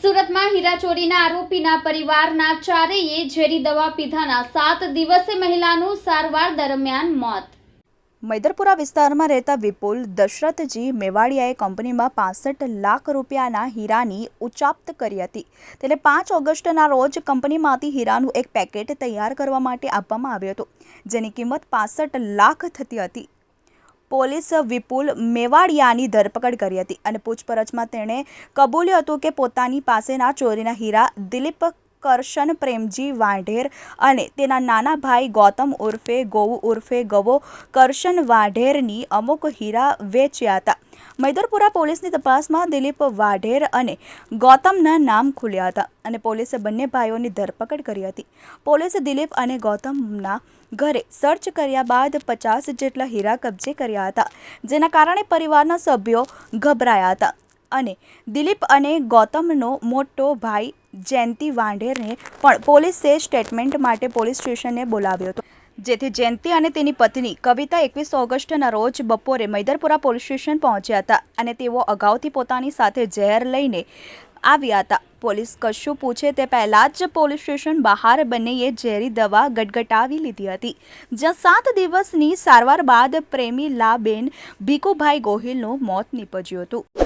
સુરતમાં હીરા ચોરીના આરોપીના પરિવારના ચારેયે ઝેરી દવા પીધાના 7 દિવસે મહિલાનું સારવાર દરમિયાન મોત। મૈદરપુરા વિસ્તારમાં રહેતા વિપુલ દશરથજી મેવાડિયાએ કંપનીમાં 65 લાખ રૂપિયાના હીરાની ઉચાપત કરી હતી। તેને 5 ઓગસ્ટના રોજ કંપનીમાંથી હીરાનું એક પેકેટ તૈયાર કરવા માટે આપવામાં આવ્યું હતું, જેની કિંમત 65 લાખ થતી હતી। પોલીસ વિપુલ મેવાડિયાની ધરપકડ કરી હતી અને પૂછપરછમાં તેણે કબૂલ્યું હતું કે પોતાની પાસેના ચોરીના હીરા દિલીપ કરશન પ્રેમજી વાઢેર અને તેના નાના ભાઈ ગૌતમ ઉર્ફે ગોવુ ઉર્ફે ગવો કરશન વાઢેરની અમુક હીરા વેચ્યા હતા। મૈદરપુરા પોલીસની તપાસમાં દિલીપ વાઢેર અને ગૌતમના નામ ખુલ્યા હતા અને પોલીસે બંને ભાઈઓની ધરપકડ કરી હતી। પોલીસે દિલીપ અને ગૌતમના ઘરે સર્ચ કર્યા બાદ 50 જેટલા હીરા કબજે કર્યા હતા, જેના કારણે પરિવારના સભ્યો ગભરાયા હતા અને દિલીપ અને ગૌતમનો મોટો ભાઈ જયંતિ વાઢેરને પણ પોલીસે સ્ટેટમેન્ટ માટે પોલીસ સ્ટેશને બોલાવ્યો હતો, જેથી જયંતિ અને તેની પત્ની કવિતા 21 ઓગસ્ટના રોજ બપોરે મૈદરપુરા પોલીસ સ્ટેશન પહોંચ્યા હતા અને તેઓ અગાઉથી પોતાની સાથે ઝેર લઈને આવ્યા હતા। પોલીસ કશું પૂછે તે પહેલાં જ પોલીસ સ્ટેશન બહાર બંનેએ ઝેરી દવા ગટગટાવી લીધી હતી, જ્યાં 7 દિવસની સારવાર બાદ પ્રેમીલાબેન ભીખુભાઈ ગોહિલનું મોત નીપજ્યું હતું।